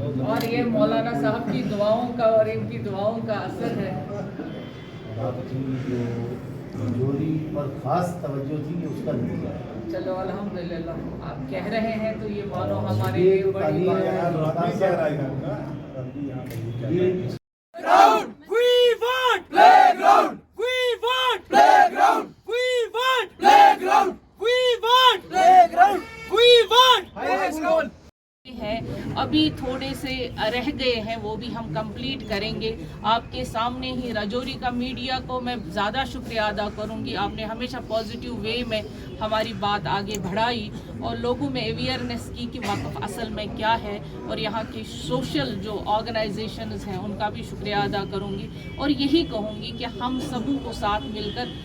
और ये मौलाना साहब की दुआओं का और इनकी दुआओं का असर है। आपकी जो रजौरी पर खास तवज्जो थी कि उसका नतीजा है। चलो अल्हम्दुलिल्लाह आप कह रहे हैं तो ये मानो हमारे ये लिए जो बड़ी तालीम बात है है। ये Ground! We want playground! We want playground! We want playground! We want playground! We want high school! है अभी थोड़े से रह गए हैं, वो भी हम कंप्लीट करेंगे। आपके सामने ही रजौरी का मीडिया को मैं ज़्यादा शुक्रिया अदा करूंगी। आपने हमेशा पॉजिटिव वे में हमारी बात आगे बढ़ाई और लोगों में अवेयरनेस की कि वक़्फ़ असल में क्या है, और यहाँ की सोशल जो ऑर्गेनाइजेशंस हैं उनका भी शुक्रिया अदा करूँगी। और यही कहूँगी कि हम सबों को साथ मिलकर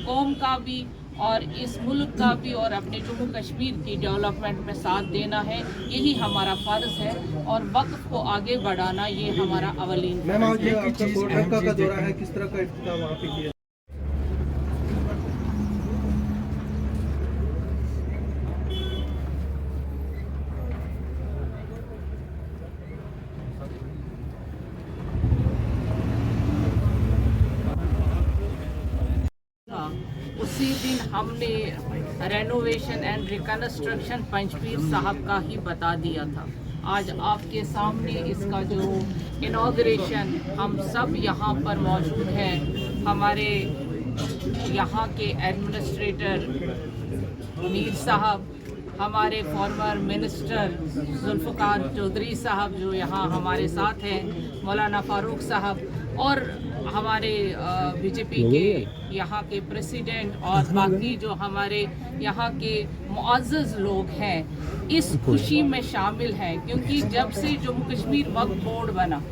कौम का भी और इस मुल्क का भी और अपने जम्मू कश्मीर की डेवलपमेंट में साथ देना है, यही हमारा फ़र्ज़ है। और वक्फ को आगे बढ़ाना ये हमारा अवलीन मैम, आज आपका कोलकाता का दौरा है, किस तरह का इफ्तिताह वहाँ पे किया? उसी दिन हमने रेनोवेशन एंड रिकन्स्ट्रक्शन पंचपीर साहब का ही बता दिया था। आज आपके सामने इसका जो इनॉग्रेशन, हम सब यहाँ पर मौजूद हैं। हमारे यहाँ के एडमिनिस्ट्रेटर मीर साहब, हमारे फॉर्मर मिनिस्टर जुल्फ़िकार चौधरी साहब जो यहाँ हमारे साथ हैं, मौलाना फ़ारूक साहब, और हमारे बीजेपी के यहाँ के प्रेसिडेंट और बाकी जो हमारे यहाँ के मुअज़्ज़ज़ लोग हैं, इस खुशी में शामिल हैं। क्योंकि जब से जम्मू कश्मीर वक्फ बोर्ड बना,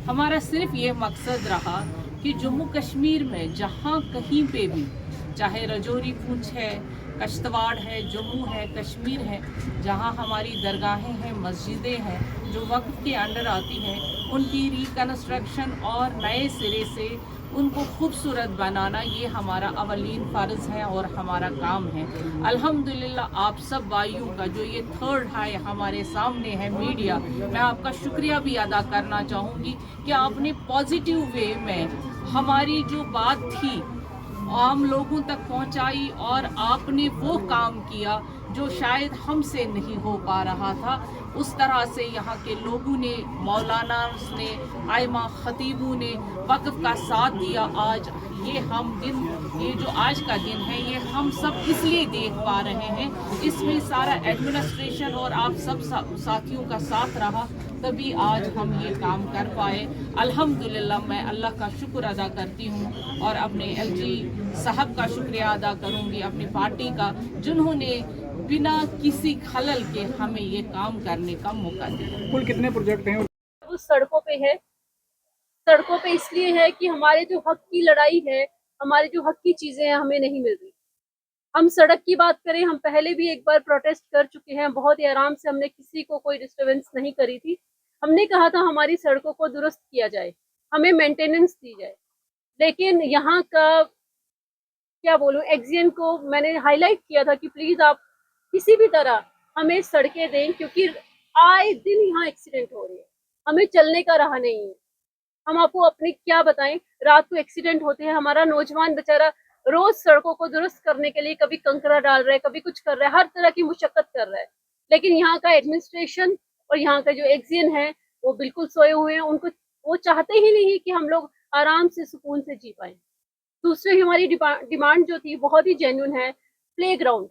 हमारा सिर्फ ये मकसद रहा कि जम्मू कश्मीर में जहाँ कहीं पे भी, चाहे रजौरी पूंछ है, कश्तवाड़ है, जम्मू है, कश्मीर है, जहाँ हमारी दरगाहें हैं, मस्जिदें हैं जो वक्फ के अंडर आती हैं, उनकी रिकन्स्ट्रक्शन और नए सिरे से उनको खूबसूरत बनाना, ये हमारा अवलीन फ़र्ज़ है और हमारा काम है। अल्हम्दुलिल्लाह आप सब भाइयों का जो ये थर्ड है हमारे सामने है मीडिया, मैं आपका शुक्रिया भी अदा करना चाहूँगी कि आपने पॉजिटिव वे में हमारी जो बात थी आम लोगों तक पहुंचाई, और आपने वो काम किया जो शायद हमसे नहीं हो पा रहा था। उस तरह से यहाँ के लोगों ने, मौलाना ने, आइमा खतीबों ने वक्फ का साथ दिया। आज ये हम दिन, ये जो आज का दिन है, ये हम सब इसलिए देख पा रहे हैं, इसमें सारा एडमिनिस्ट्रेशन और आप सब साथियों का साथ रहा, तभी आज हम ये काम कर पाए। अल्हम्दुलिल्लाह मैं अल्लाह का शुक्र अदा करती हूँ और अपने एलजी साहब का शुक्रिया अदा करूँगी, अपनी पार्टी का, जिन्होंने बिना किसी खलल के हमें ये काम करने का मौका दिया। कुल कितने प्रोजेक्ट हैं? उस सड़कों पे है, सड़कों पे इसलिए है कि हमारे जो हक की लड़ाई है, हमारे जो हक की चीजें हैं, हमें नहीं मिल रही। हम सड़क की बात करें, हम पहले भी एक बार प्रोटेस्ट कर चुके हैं, बहुत ही आराम से, हमने किसी को कोई डिस्टरबेंस नहीं करी थी। हमने कहा था हमारी सड़कों को दुरुस्त किया जाए, हमें मेंटेनेंस दी जाए। लेकिन यहाँ का क्या बोलूं, एक्सियन को मैंने हाईलाइट किया था कि प्लीज आप किसी भी तरह हमें सड़कें दें, क्योंकि आए दिन यहाँ एक्सीडेंट हो रहे हैं, हमें चलने का राह नहीं है। हम आपको अपनी क्या बताएं, रात को एक्सीडेंट होते हैं, हमारा नौजवान बेचारा रोज सड़कों को दुरुस्त करने के लिए कभी कंकरा डाल रहा है, कभी कुछ कर रहा है, हर तरह की मुशक्कत कर रहा है। लेकिन यहाँ का एडमिनिस्ट्रेशन और यहाँ का जो एक्सियन है वो बिल्कुल सोए हुए हैं। उनको, वो चाहते ही नहीं कि हम लोग आराम से सुकून से जी पाए। दूसरी हमारी डिमांड जो थी बहुत ही जेन्युइन है, प्ले ग्राउंड,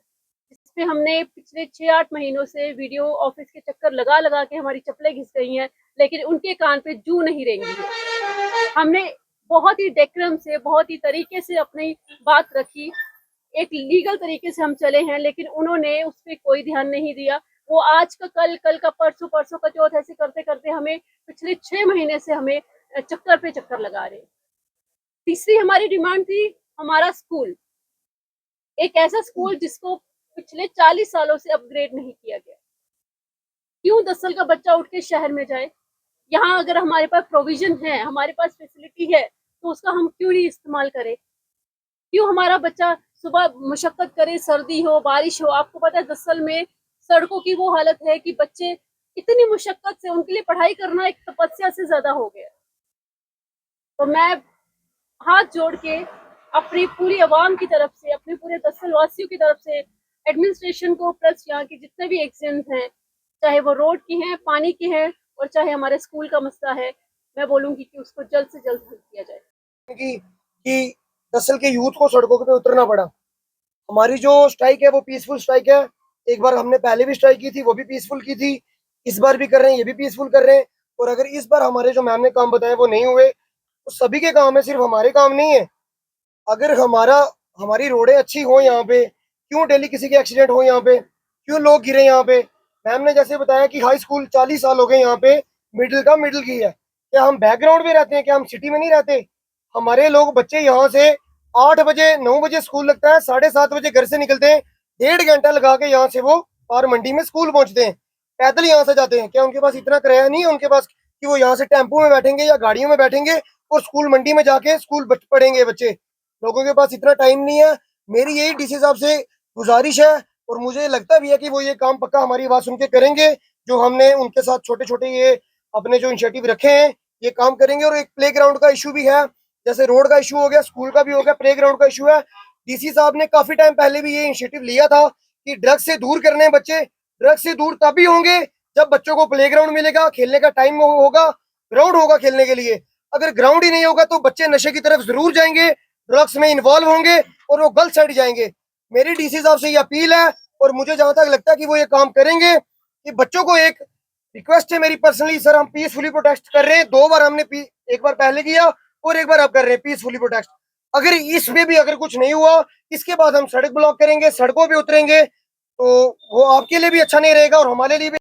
जिसपे हमने पिछले 6-8 महीनों से वीडियो ऑफिस के चक्कर लगा लगा के हमारी चप्पलें घिस गई हैं, लेकिन उनके कान पे जू नहीं रेंगी है। हमने बहुत ही डेकोरम से, बहुत ही तरीके से अपनी बात रखी, एक लीगल तरीके से हम चले हैं, लेकिन उन्होंने उस पर कोई ध्यान नहीं दिया। वो आज का कल, कल का परसों, परसों का चौथ, ऐसे करते करते हमें पिछले 6 महीने से हमें चक्कर पे चक्कर लगा रहे। तीसरी हमारी डिमांड थी हमारा स्कूल, एक ऐसा स्कूल जिसको पिछले 40 सालों से अपग्रेड नहीं किया गया। क्यों 10 साल का बच्चा उठ के शहर में जाए? यहाँ अगर हमारे पास प्रोविजन है, हमारे पास फैसिलिटी है, तो उसका हम क्यों नहीं इस्तेमाल करें? क्यों हमारा बच्चा सुबह मुशक्कत करे, सर्दी हो, बारिश हो? आपको पता है 10 साल में सड़कों की वो हालत है कि बच्चे इतनी मुशक्कत से उनके लिए पढ़ाई करना एक तपस्या से ज्यादा हो गया। तो मैं हाथ जोड़ के अपनी पूरी आवाम की तरफ से, अपने पूरे दस्सल वासियों की तरफ से एडमिनिस्ट्रेशन को, प्लस यहाँ के जितने भी एक्सीडेंट हैं, चाहे वो रोड के हैं, पानी के हैं, और चाहे हमारे स्कूल का मसला है, मैं बोलूंगी कि उसको जल्द से जल्द हल किया जाए। कि दरअसल के यूथ को सड़कों पे उतरना पड़ा। हमारी जो स्ट्राइक है वो पीसफुल स्ट्राइक है। एक बार हमने पहले भी स्ट्राइक की थी, वो भी पीसफुल की थी, इस बार भी कर रहे हैं, ये भी पीसफुल कर रहे हैं। और अगर इस बार हमारे जो मैम ने काम बताए वो नहीं हुए तो सभी के काम है, सिर्फ हमारे काम नहीं है। अगर हमारी रोडें अच्छी हो यहाँ पे, क्यों डेली किसी के एक्सीडेंट हो यहाँ पे, क्यों लोग गिरे यहाँ पे। मैम ने जैसे बताया कि हाई स्कूल 40 साल हो गए यहाँ पे, मिडिल की है। क्या हम बैकग्राउंड में रहते हैं? क्या हम सिटी में नहीं रहते? हमारे लोग बच्चे यहाँ से 8 बजे 9 बजे स्कूल लगता है, 7:30 बजे घर से निकलते हैं, 1.5 घंटा लगा के यहाँ से वो पार मंडी में स्कूल पहुंचते हैं, पैदल यहाँ से जाते हैं। क्या उनके पास इतना किराया नहीं है उनके पास कि वो यहाँ से टेम्पो में बैठेंगे या गाड़ियों में बैठेंगे और स्कूल मंडी में जाके स्कूल पढ़ेंगे बच्चे? लोगों के पास इतना टाइम नहीं है। मेरी यही डीसी साहब से गुजारिश है, और मुझे लगता भी है कि वो ये काम पक्का हमारी आवाज सुन के करेंगे। जो हमने उनके साथ छोटे छोटे ये अपने जो इनिशिएटिव रखे हैं ये काम करेंगे। और एक प्ले ग्राउंड का इशू भी है, जैसे रोड का इशू हो गया, स्कूल का भी हो गया, प्ले ग्राउंड का इशू है। डीसी साहब ने काफी टाइम पहले भी ये इनिशिएटिव लिया था कि ड्रग्स से दूर करने बच्चे। ड्रग्स से दूर तभी होंगे जब बच्चों को प्ले ग्राउंड मिलेगा, खेलने का टाइम होगा, ग्राउंड होगा खेलने के लिए। अगर ग्राउंड ही नहीं होगा तो बच्चे नशे की तरफ जरूर जाएंगे, ड्रग्स में इन्वॉल्व होंगे और वो गलत साइड जाएंगे। मेरी डीसी साहब से ये अपील है, और मुझे जहां तक लगता है कि वो ये काम करेंगे, कि बच्चों को एक रिक्वेस्ट है मेरी पर्सनली, सर हम पीसफुली प्रोटेस्ट कर रहे हैं, 2 बार हमने एक बार पहले किया और एक बार अब कर रहे हैं पीसफुली प्रोटेस्ट। अगर इसमें भी अगर कुछ नहीं हुआ, इसके बाद हम सड़क ब्लॉक करेंगे, सड़कों पे उतरेंगे, तो वो आपके लिए भी अच्छा नहीं रहेगा और हमारे लिए भी